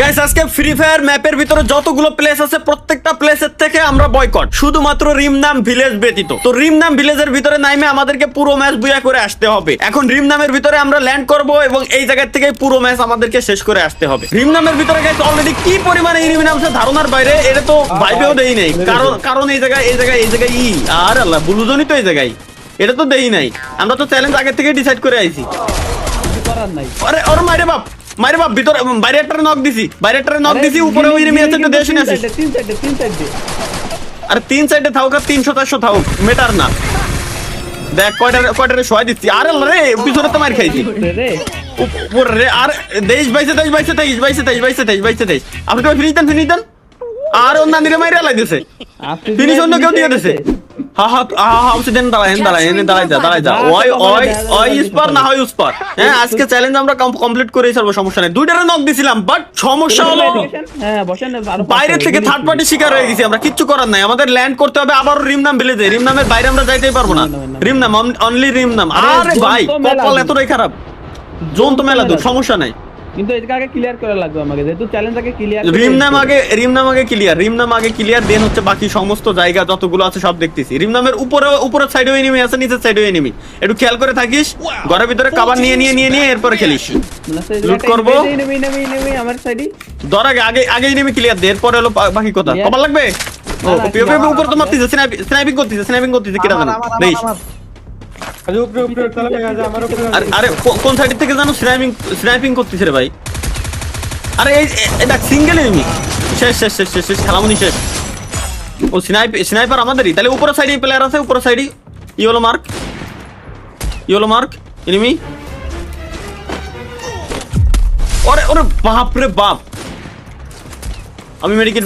Guys আজকে free fire ম্যাপের ভিতরে যতগুলো প্লেস আছে প্রত্যেকটা প্লেসের থেকে আমরা বয়কট, শুধুমাত্র রিমনাম ভিলেজ ব্যতীত। তো রিমনাম ভিলেজের ভিতরে নাইমে আমাদেরকে পুরো ম্যাচ বুয়া করে আসতে হবে। এখন রিমনামের ভিতরে আমরা ল্যান্ড করব এবং এই জায়গা থেকে পুরো ম্যাচ আমাদেরকে শেষ করে আসতে হবে। রিমনামের ভিতরে গাইস অলরেডি কি পরিমাণে এনিমি নামছে ধারণার বাইরে, এটা তো ভাইবেও দেই নাই। কারণ এই জায়গায় আর আল্লাহ বুলুজনই তো এই জায়গায়, এটা তো দেই নাই। আমরা তো চ্যালেঞ্জ আগে থেকে ডিসাইড করে আইছি। আরে ওর মাইরে বাপ ভিতরে বাইরে একটা নক দিছি উপরে ওই এনিমি আছে, একটু দেশে আছে। আরে তিন সাইডে থাকুক আর 300-400 থাকুক, মেটার না। দেখ কয়টারে শোয়া দিচ্ছি। আরে রে পিছনে তো মার খাইছি রে। আর 23 আপনি তো ফিনিশ দেন। আর অন্য নিরে মাইরে লাইতেছে, ফিনিশ অন্য কেউ দিয়ে দিছে। আজকে চ্যালেঞ্জ আমরা কমপ্লিট করে ছাড়বো, সমস্যা নেই। দুইটারে নক দিছিলাম, বাট সমস্যা হলো বাইরে থেকে থার্ড পার্টি শিকার হয়ে গেছি আমরা। কিচ্ছু করার নাই, আমাদের ল্যান্ড করতে হবে আবার রিমনাম ভিলেজে। রিমনামের বাইরে আমরা যাইতেই পারবো না। রিমনাম অনলি রিমনাম। আরে ভাই কপাল এতটাই খারাপ, জোন তো মেলা দূর, সমস্যা নাই। কিন্তু এটাকে আগে ক্লিয়ার করা লাগবে আমাকে, যেহেতু চ্যালেঞ্জ আগে ক্লিয়ার। রিমনাম আগে ক্লিয়ার দেন হচ্ছে বাকি সমস্ত জায়গা যতগুলো আছে সব দেখতেছি। রিমনামের উপরের সাইডেও এনিমি আছে, নিচের সাইডেও এনিমি। একটু খেয়াল করে থাকিস, ঘরের ভিতরে কভার নিয়ে এরপর খেলিস। লুট করব এনিমি আমার সাইডে। ধর আগে এনিমি ক্লিয়ার দে, এরপর হলো বাকি কথা। কভার লাগবে। ও পিওপি উপর তো মারতিছে, স্নাইপিং করতেছে কিরা জানো দেখ। আরে কোন সাইড থেকে জানো স্নাইপিং করতেছে রে ভাই। আরে এই দেখ সিঙ্গেল এনিমি, শেষ খেলামনি শেষ। ও স্নাইপার আমাদেরই। তাহলে উপরের সাইডে প্লেয়ার আছে, উপরের সাইডে ইয়েলো মার্ক এনিমি। ওরে বাপ রে বাপ, আমি মেডিকেট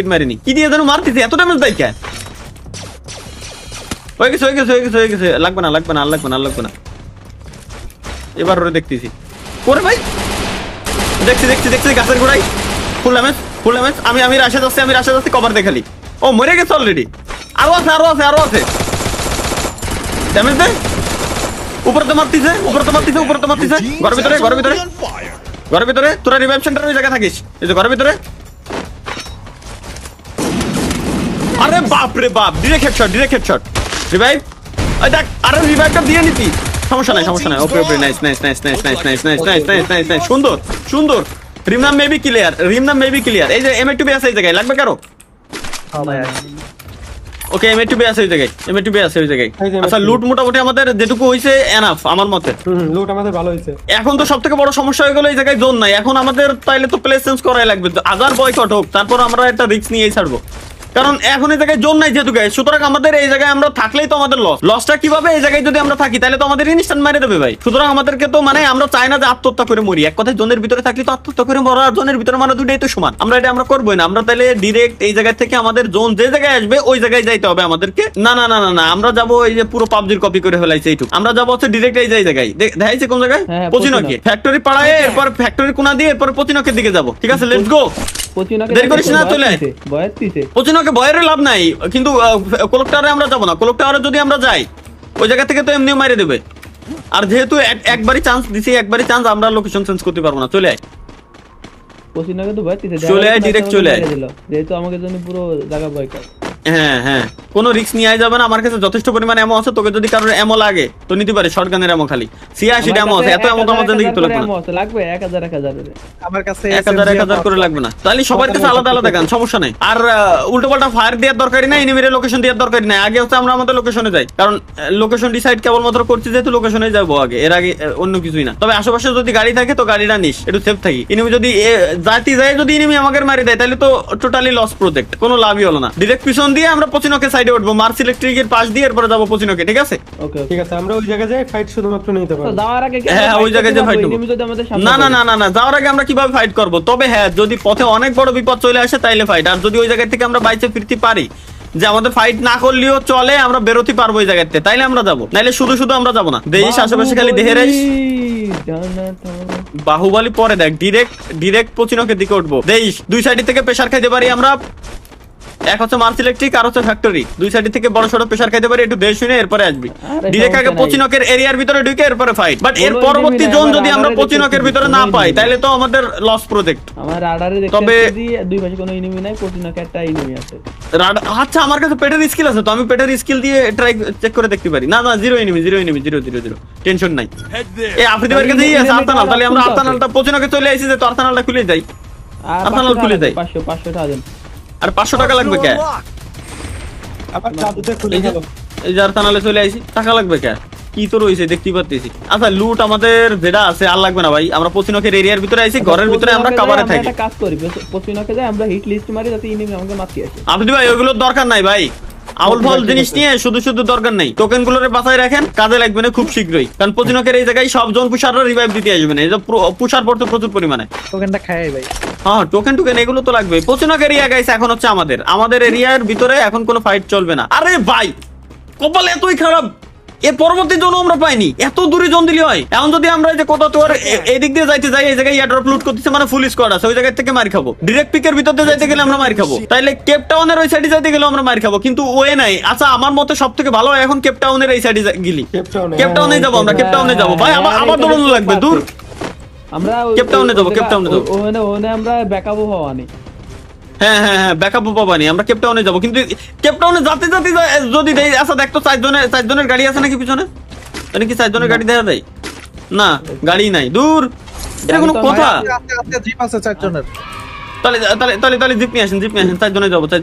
মারিনি। কি দিয়ে জানো মারতেছে, এত ড্যামেজ দেয় কে? হয়ে গেছে। লাগবে না। এবার ওরে দেখতেছি করে ভাই, দেখছি গাছের গোড়ায় ফুল ড্যামেজ। আমি রাশে যাচ্ছি কভার দেখালি। ও মরে গেছে অলরেডি। আরো আছে ড্যামেজ দে। উপরে তো মারতিছে। ঘরের ভিতরে তোরা রিভাইভ সেন্টার ওই জায়গায় থাকিস, এই যে ঘরের ভিতরে। আরে বাপ রে বাপ, ডিরেক্ট হেডশট রিভাইভ। ওই দেখ, আরে রিভাইভটা দিয়ে নিতি, সমস্যা নাই। Okay nice. সুন্দর। রিমনাম মেবি ক্লিয়ার। এই যে M2B আছে এই জায়গায়, লাগবে কারো? ওকে M2B আছে ওই জায়গায়। আচ্ছা লুট মোটামুটি আমাদের যেটুকু হইছে এনাফ আমার মতে। লুট আমাদের ভালো হইছে। এখন তো সবথেকে বড় সমস্যা হয়ে গেল এই জায়গায় জোন নাই। এখন আমাদের তাইলে তো প্লেস চেঞ্জ করাই লাগবে। আজার বয়কট হোক, তারপর আমরা একটা রিস্ক নিয়েই ছাড়বো। কারণ এখন এই জায়গায় জোন নাই যেহেতু গাইস, সুতরাং আমাদের এই জায়গায় আমরা থাকলেই তো আমাদের লসটা কিভাবে? এই জায়গায় যদি আমরা থাকি তাহলে তো আমাদের ইনস্ট্যান্ট মেরে দেবে ভাই। সুতরাং আমাদেরকে তো মানে আমরা চাই না যে আত্মহত্যা করে মরি। এক কথায় জোনের ভিতরে থাকলে তো আত্মহত্যা করে মরা আর জোনের ভিতরে মানে দুটোই তো সমান। আমরা করবোই না। আমরা তাহলে ডিরেক্ট এই জায়গা থেকে আমাদের জোন যে জায়গায় আসবে ওই জায়গায় যাইতে হবে আমাদেরকে। না আমরা যাবো এই যে পুরো পাবজির কপি করে ফেলাইছে এইটুকু। আমরা যাবো হচ্ছে ডিরেক্ট এই জায়গায়, দেখাইছে কোন জায়গায়? পচিনকে ফ্যাক্টরি পাড়ায়, এরপর ফ্যাক্টরি কোনা দিয়ে এরপর পচিনকের দিকে যাবো। ঠিক আছে, লেটস গো। দেরি করিস না, চলে আয়। পচিনকে ভয়ের লাভ নাই, কিন্তু ক্লক টাওয়ারে আমরা যাবো না। ক্লক টাওয়ারে যদি আমরা যাই ওই জায়গা থেকে তো এমনিও মাইরে দেবে। আর যেহেতু একবারই চান্স দিছি, আমরা লোকেশন চেঞ্জ করতে পারবো না। চলে আয় ডিরেক্ট চলে আয়, যেহেতু আমাকে জন্য পুরো জায়গা বয়কট। হ্যাঁ কোনো রিস্ক নিয়ে যাবে না। আমার কাছে যথেষ্ট পরিমাণে এমো আছে, তোকে যদি কারোর এমো লাগে তো নিতে পারে। শটগানের এমো খালি 86 এমো আছে, এত এমো তো আমাদের দিকে তো লাগবে না। লাগবে 1000 আমার কাছে 1000 করে লাগবে না। তাহলে সবার কাছে আলাদা গান, সমস্যা নাই। আর উল্টো পাল্টা ফায়ার দেওয়ার দরকারই নাই, এনিমির লোকেশন দেওয়ার দরকারই নাই। আগে হচ্ছে আমরা আমাদের লোকেশনে যাই, কারণ লোকেশন ডিসাইড কেবলমাত্র করছি যেহেতু লোকেশনে যাবো আগে, এর আগে অন্য কিছুই না। তবে আশেপাশে যদি গাড়ি থাকে তো গাড়িটা নিস, একটু সেফ থাকি। এনিমি যদি যদি এনিমি আমাকে মারি দেয় তাহলে তো টোটালি লস প্রজেক্ট, কোনো লাভই হলো না। ডিরেক্ট পিছন দিয়ে আমরা পচিনকে সাইডে উঠবো, মার্স ইলেকট্রিকের পাশ দিয়ে এরপরে যাবো পচিনকে। ঠিক আছে, আমরা ওই জায়গায় যাই ফাইট শুধুমাত্র নিতে পারবো। যাওয়ার আগে হ্যাঁ ওই জায়গায় যে ফাইট না যাওয়ার আগে আমরা কিভাবে ফাইট করব? তবে হ্যাঁ, যদি পথে অনেক বড় বিপদ চলে আসে তাইলে ফাইট। আর যদি ওই জায়গা থেকে আমরা বাইচে ফিরতে পারি, যে আমাদের ফাইট না করলেও চলে, আমরা বেরোতে পারবো ওই জায়গাতে, তাইলে আমরা যাবো। নাইলে শুধু আমরা যাবো না। দেশ আশেপাশে খালি দেহে রাইস বাহুবলী পরে দেখ, ডিরেক্ট পচিনকের দিকে উঠবো। দেশ দুই সাইড থেকে প্রেসার খাইতে পারি আমরা। এক হচ্ছে মার্স ইলেকট্রিক আর হচ্ছে ফ্যাক্টরি, দুই সাইড থেকে বড় সড়ো প্রেসার খাইতে পারে, একটু দেশ শুনে এরপরে আসবি ডিরেক্ট আগে সমস্যা নাই। পচিনকের এরিয়ার ভিতরে ঢুকে এরপরে ফাইট। বাট এর কোনো পরবর্তী enemy জোন নাই, যদি আমার আমরা আড়াআড়ি পচিনকের দেখতেছি, ভিতরে কোনো না enemy পাই নাই। তাহলে তো আমাদের লস প্রজেক্ট। আমার রাডারে দেখতে তবে- পাচ্ছি দুই পাশে কোনো এনিমি নাই, পচিনকে একটা এনিমি আছে। আচ্ছা আমার কাছে পেটের স্কিল আছে তো আমি পেটের স্কিল দিয়ে ট্রাই চেক করে দেখতে পারি। না না জিরো এনিমি, জিরো টেনশন নাই। এই আফ্রিদিবার কাছেই আছে আর্সেনাল, তাহলে আমরা আর্সেনালটা পচিনকে চলে আইছি যে তো আর্সেনালটা খুলে যাই। আর আর্সেনাল খুলে দেয়। 500 টাকা দেন। আর 500 টাকা লাগবে কে? আবার জাদুতে খুলে এই যে গেল। এই যে আর্সেনালে চলে আইছি, টাকা লাগবে কে? কি তো রইছে দেখতেই পাচ্ছি। আচ্ছা লুট আমাদের যেটা আছে আর লাগবে না ভাই, আমরা পচিনকের এরিয়ার ভিতরে আইছি, ঘরের ভিতরে আমরা পচিনকে কভারে যাই, থাকি। একটা কাজ করি, পচিনকে যাই আমরা হিট লিস্ট মারি যাতে এনিমি আমাকে মারতে আসে। আপনি ভাই ওগুলোর দরকার নাই ভাই, আউল ফাউল জিনিস নিয়ে শুধু শুধু দরকার নাই। টোকেন গুলোরে বাঁচায় রাখেন, কাজে লাগবে না খুব শীঘ্রই। কারণ পচিনকের এই জায়গায় সব জন পুষাররা রিভাইভ দিতে আসবে না, এই যে পুষার পড়তে প্রচুর পরিমাণে। টোকেনটা খাই ভাই। হ্যাঁ টোকেন এগুলো তো লাগবে। পচিনক এরিয়া গাইস এখন হচ্ছে আমাদের এরিয়ার ভিতরে এখন কোনো ফাইট চলবে না। আরে ভাই কপাল এতই খারাপ, এর পরবর্তী জন্য আমরা পাইনি, এত দূরে জন দিলে হয়। এখন যদি আমরা এই যে কোথাও তোর এদিক দিয়ে যাইতে যাই, এই জায়গায় এয়ারড্রপ লুট করতেছে মানে ফুল স্কোয়াড আছে, ওই জায়গা থেকে মার খাবো। ডিরেক্ট পিকের ভিতরে যাইতে গেলে আমরা মার খাবো, তাইলে কেপ টাউনের ওই সাইডে যাইতে গেলে আমরা মার খাবো, কিন্তু ওয়ে নাই। আচ্ছা আমার মতে সব থেকে ভালো হয় এখন কেপ টাউনের এই সাইডে গেলি, কেপ টাউনে যাবো আমরা, কেপ টাউনে যাবো ভাই। আবার দৌড়ানো লাগবে দূর। আমরা কেপ টাউনে যাবো, কেপ টাউনে যাবো। ওখানে আমরা ব্যাকআপও হওয়া নেই। হ্যাঁ হ্যাঁ হ্যাঁ ব্যাকআপ পাবানি, আমরা কেপ টাউনে যাবো। কিন্তু কেপ টাউনে যাতে যাতে যদি দেই, আচ্ছা দেখতো 4 জনের গাড়ি আছে নাকি পিছনে? মানে কি 4 জনের গাড়ি দেখা যায়? না গাড়ি নাই, দূর। এটা কোনো গাড়ি তো কথা? জিপ আছে 4 জনের। তাহলে জিপ নিয়ে আসেন, 4 জনে যাবো, 4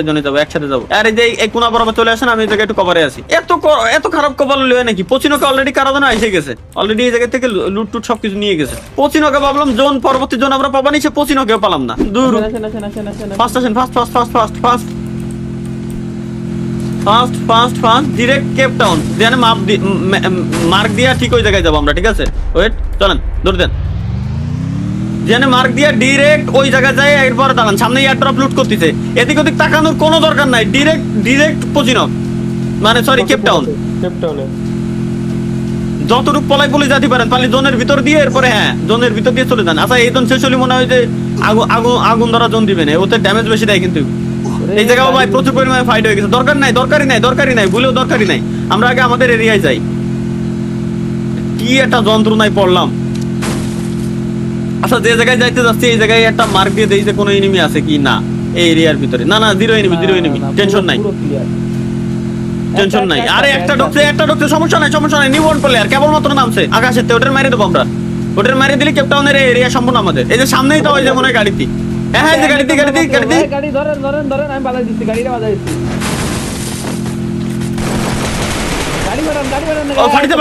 জনে যাবো একসাথে যাবো। আর এই যে এই কোনা বরাবর চলে আসেন, আমি এই জায়গায় একটু কভারে আছি। এত খারাপ কভার লয়ে নাকি? পচিনকে অলরেডি কারাদানা এসে গেছে, অলরেডি এই জায়গা থেকে লুট টুট সবকিছু নিয়ে গেছে। পচিনকে ভাবলাম জোন পরবর্তী জোন আমরা পাবানি, সে পচিনকেও পালাম না, দূর। আসেন। ফাস্ট আসেন, ফাস্ট ডিরেক্ট কেপ টাউন দেন মার্ক দিয়া ঠিক ওই জায়গায় যাবো আমরা, ঠিক আছে? ওয়েট চলেন দৌড় দেন, যেন মার্ক দিয়া ডিরেক্ট ওই জায়গায় যায়। এরপর দাঁড়ান, সামনে এয়ারড্রপ লুট করতেছে, এদিক ওদিক তাকানোর কোনো দরকার নাই, ডিরেক্ট পচিনক মানে সরি কেপ টাউন। যতটুকু পলাই যেতে পারেন পারলে জোনের ভিতর দিয়ে, এরপরে হ্যাঁ জোনের ভিতর দিয়ে চলে যান। আচ্ছা এই জন শেষ হলে মনে হয় যে আগুন ধরা জোন দিবেন, ওতে ড্যামেজ বেশি দেয়। কিন্তু এই জায়গাও ভাই প্রচুর পরিমাণে ফাইট হয়ে গেছে, দরকারই নাই ভুলেও দরকারই নাই। আমরা আগে আমাদের এরিয়ায় যাই। কি একটা যন্ত্রণায় পড়লাম। আচ্ছা যে জায়গায় যাইতে যাচ্ছি এই জায়গায় একটা মার্ক দিয়ে দেই যে কোনো এনিমি আছে কি না এই এরিয়ার ভিতরে। না জিরো এনিমি, টেনশন নাই। আরে একটা ঢুকছে সমস্যা নাই। নিউ ওয়ান প্লেয়ার কেবলমাত্র নামছে আকাশের, ওটার মারিয়ে দেবো আমরা। ওটার মারিয়ে দিলে কেপ টাউনের এরিয়া সম্পূর্ণ আমাদের। এই যে সামনেই তো ওই যে মনে হয় গাড়িতে, হ্যাঁ এই যে গাড়িতে গাড়ি ধরেন আমি বাধা দিচ্ছি, গাড়িটা বাধা দিচ্ছি। গাড়ি বাড়ান ও ফাড়িতে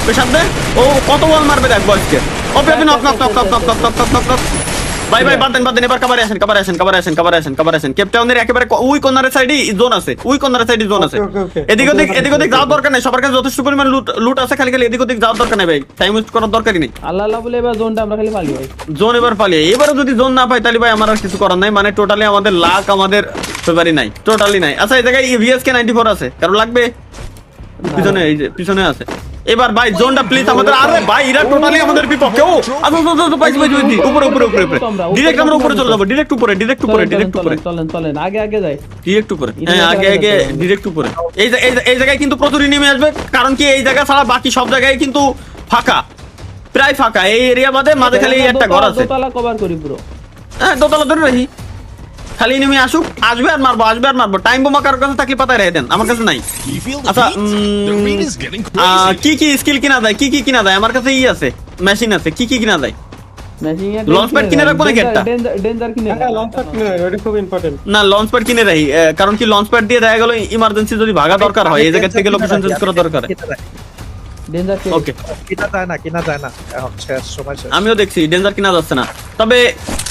পেশাদ দে। ও কত বল মারবে দেখবো আজকে। ওপে নক ভাই বাদ দেন এবার কভারে আসেন। কেপ টাউনের একেবারে ওই কর্নারের সাইডে জোন আছে, এদিক ওদিক যাওয়ার দরকার নাই। সবার কাছে যথেষ্ট পরিমাণ লুট আছে, খালি এদিক ওদিক যাওয়ার দরকার নাই ভাই, টাইম ওয়েস্ট করার দরকারই নেই। আল্লাহ বলে এবার জোনটা আমরা খালি পালি ভাই। জোন এবার পালিয়ে, এবারে যদি জোন না পাই তাহলে ভাই আমার আর কিছু করার নাই। মানে টোটালি আমাদের লাক আমাদের ফেভারি নাই, টোটালি নাই। আচ্ছা এই জায়গায় ভিএসকে 94 আছে, কারণ লাগবে? পিছনে এই যে পিছনে আছে। এবার ভাই জোনটা প্লিজ আমাদের। আরে ভাই এরা টোটালি আমাদের বিপক্ষে। ও আচ্ছা পাইছি উপরে ডিরেক্ট আমরা উপরে চলে যাবো, ডিরেক্ট উপরে চলেন আগে যাই, ডিরেক্ট উপরে। হ্যাঁ আগে ডিরেক্ট উপরে। এই জায়গায় কিন্তু প্রচুর নেমে আসবে, কারণ কি এই জায়গা ছাড়া বাকি সব জায়গায় কিন্তু ফাঁকা, প্রায় ফাঁকা। এই এরিয়া মাঝে খালি একটা ঘর আছে। দোতলা কভার করি পুরো। হ্যাঁ দোতলা ধরে রাখি, খালি নেমে আসবে আর মারবো। টাইম বোমা কারোর কাছে থাকলে পাতায় রেখে দেন, আমার কাছে নাই। আচ্ছা কি স্কিল কিনা যায়? আমার কাছে আছে, মেশিন আছে। কি কিনা যায়? লঞ্চ প্যাড কিনে রাখবো নাকি একটা? ডেঞ্জার কিনে না লঞ্চ প্যাড কিনে রাখি, কারণ কি লঞ্চ প্যাড দিয়ে দেখা গেল ইমার্জেন্সি যদি ভাগা দরকার হয়, এই জায়গা থেকে লোকেশন চেঞ্জ করা দরকার। ডেঞ্জার ওকে কিনা যায় না এখন শেষ সময় শেষ। আমিও দেখছি ডেঞ্জার কিনা যাচ্ছে না।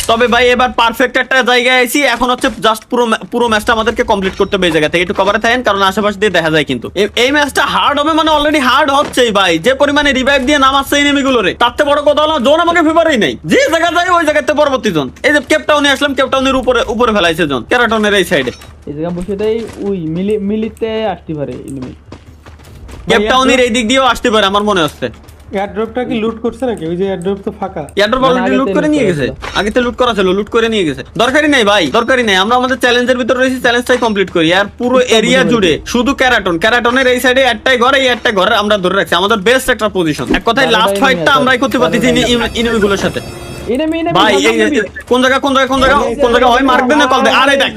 তবে ভাই এবার পারফেক্ট একটা জায়গায় আইছি। এখন হচ্ছে জাস্ট পুরো ম্যাচটা আমাদেরকে কমপ্লিট করতে হবে এই জায়গা থেকে। একটু কভারে থাকেন, কারণ আশেপাশে দিয়ে দেখা যায় কিন্তু এই ম্যাচটা হার্ড হবে। মানে অলরেডি হার্ড হচ্ছেই ভাই, যে পরিমাণে রিভাইভ দিয়ে নামাচ্ছে এনিমিগুলোরে। তার থেকে বড় কথা হলো জোন আমাকে ফেভারই নাই। যে জায়গা যায় ওই জায়গাতে পরবর্তী জোন। এই যে কেপ টাউনে আসলাম, কেপ টাউনের উপরে ফেলাইছে জোন, ক্যারাটনের এই সাইডে। এই জায়গা বসে দেই ওই মিলিতে আসতে পারে এনিমি। কেপ টাউনের এই দিক দিয়েও আসতে পারে আমার মনে হচ্ছে। এয়ারড্রপটা কি লুট করছে নাকি? ওই যে এয়ারড্রপ তো ফাঁকা। এয়ারড্রপ অলরেডি লুট করে নিয়ে গেছে। আগে তো লুট করা ছিল, লুট করে নিয়ে গেছে। দরকারই নাই ভাই, দরকারই নাই। আমরা আমাদের চ্যালেঞ্জের ভিতরে রয়েছি, চ্যালেঞ্জটাই কমপ্লিট করি। আর পুরো এরিয়া জুড়ে শুধু ক্যারাটনের এই সাইডে একটাই ঘর, এই একটা ঘরে আমরা ধরে রাখছি আমাদের বেস্ট একটা পজিশন। এক কথায় লাস্ট ফাইটটা আমরাই করতে পারতেছি এনিমিগুলোর সাথে। ভাই কোন জায়গা হয় মার্ক দেন না কল দে। আরে দেখ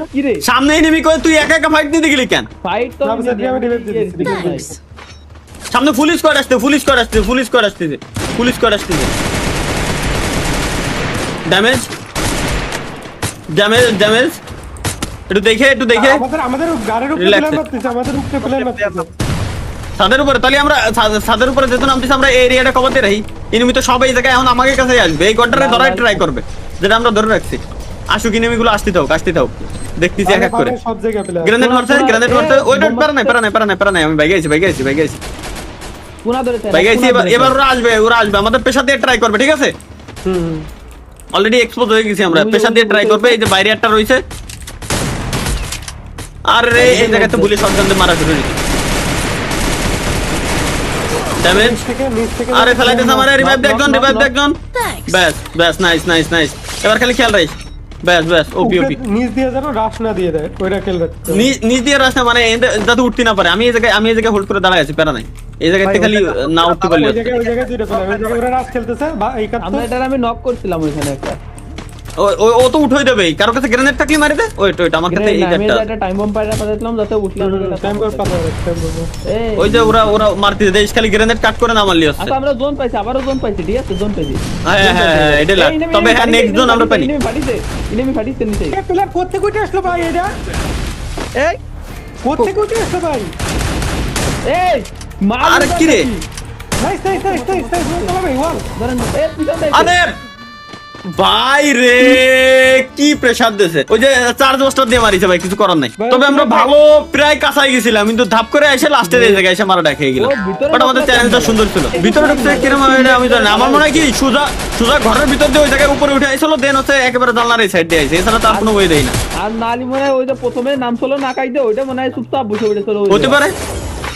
সামনে এনিমি কই, তুই একা একা ফাইট নিতে গেলি কেন? ফাইট তো আমি রিভাইভ দিতেছি। সামনে পুলিশ স্কোয়াড আসছে। ড্যামেজ একটু দেখে আমাদের গাড়ির উপরে Relax. প্লেন মারতেছে, আমাদের উপরে প্লেন মারতেছে। ছাদের উপরে। তাহলে আমরা ছাদের উপরে যেহেতু নামতেছি, আমরা এই এরিয়াটা কভার দিয়ে রাখি। এনিমি তো সব এই জায়গায় এখন আমাদের কাছে আসবে, এই ঘরটারে ধরার ট্রাই করবে, যেটা আমরা ধরে রাখছি। আসুক এনিমিগুলো আসতে থাক দেখতেছি এক এক করে। সব জায়গায় প্লেন। গ্রেনেড মারছে ওইটা পারা নাই আমি বাইকে আছি পুনা ধরে এবার ওরা আসবে আমাদের পেশা দিয়ে ট্রাই করবে, ঠিক আছে? অলরেডি এক্সপোজ হয়ে গেছি আমরা, পেশা দিয়ে ট্রাই করবে। এই যে বাইরে একটা রয়েছে, আর এই জায়গাতে বলি শটগান দিয়ে মারা শুরু হয়েছে। ড্যামেজ নিচ থেকে আরে ফেলাইতেছে আমার। রিভাইভ দে একজন ব্যাস নাইস। এবার খালি খেয়াল রাখিস। ব্যাস ওপি নিচ দিয়ে যেন রাশ না দিয়ে দেয়, ওইটা খেল রাখতে হবে। নিচ দিয়ে রাস্তা মানে যাতে উঠতে না পারে। আমি এই জায়গায় হোল্ড করে দাঁড়ায় আছি, প্যারা নাই। এই জায়গাতে খালি না উঠতে পারলে ওই জায়গায় দুইটা প্লেন, ওই জায়গায় ওরা রাশ খেলতেছে বা এই কাট আমরা এটা আমি নক করছিলাম ওইখানে একটা। ও তো উঠেই দেবে। কারোর কাছে গ্রেনেড থাকলে মারি দে। ওইটা আমার কাছে এই আমি কাটটা একটা টাইম বম্ব পাইরা পাঠাইলাম যাতে উঠলাম। টাইম করে পাতা টাইম করবো। এই ওই যে ওরা মারতে দেয়, খালি গ্রেনেড কাট করে না মারলি হচ্ছে। আচ্ছা আমরা জোন পাইছি, আবারো জোন পাইছি, ঠিক আছে জোন পাইছি। হ্যাঁ এটা লাগ। তবে হ্যাঁ নেক্সট জোন আমরা পারি। ইনেমি ফাটিছে নিচে। এই প্লেন কোথা থেকে আসলো ভাই? এটা এই কোথা থেকে আসলো ভাই? এই মার। আরে কি রে? নাইস চলো ভাই ওয়াল। ধরেন এই পিছন আরে ভাই রে কি প্রেসার দিয়েছে। ওই যে চার্জ মাস্টার দিয়ে মারিছে ভাই, কিছু করার নাই। তবে আমরা ভালো প্রায় কাছাই গেছিলাম, কিন্তু ধাপ করে এসে লাস্টের এই জায়গায় এসে মারা খেয়ে গেলাম। বাট আমাদের চ্যালেঞ্জটা সুন্দর ছিল। ভিতরে ঢুকছে কিরকম আমি জানি না। আমার মনে হয় কি সোজা ঘরের ভিতর দিয়ে ওই জায়গায় উপরে উঠে আইছিল, দেন হচ্ছে একেবারে জানলার এই সাইড দিয়ে আইছে। এছাড়া তার কোনো ওয়ে দেই না। আর নালি মনে হয় ওই যে প্রথমে নাম ছিল নাকাই দে, ওইটা মনে হয় চুপচাপ বসে পড়েছিল। হতে পারে,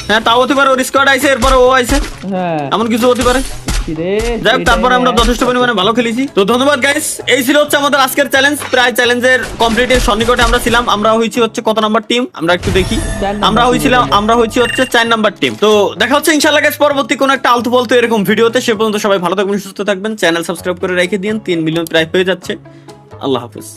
হ্যাঁ তাও হতে পারে। ওর স্কোয়াড আইছে, এরপরে ও আইছে, হ্যাঁ এমন কিছু হতে পারে। কিরে যাই হোক, তারপরে আমরা যথেষ্ট পরিমাণে ভালো খেলেছি। তো ধন্যবাদ গাইস। এই ছিল হচ্ছে আমাদের আজকের চ্যালেঞ্জ। প্রায় চ্যালেঞ্জের কমপ্লিটের সন্নিকটে আমরা ছিলাম। আমরা হয়েছি হচ্ছে কত নাম্বার টিম আমরা একটু দেখি। আমরা হয়েছি হচ্ছে 4 নাম্বার টিম। তো দেখা হচ্ছে ইনশাআল্লাহ গাইস পরবর্তী কোন একটা আলতু ফালতু এরকম ভিডিওতে। সে পর্যন্ত সবাই ভালো থাকবেন, সুস্থ থাকবেন। চ্যানেল সাবস্ক্রাইব করে রেখে দিন। 3 মিলিয়ন প্রায় হয়ে যাচ্ছে। আল্লাহ হাফেজ।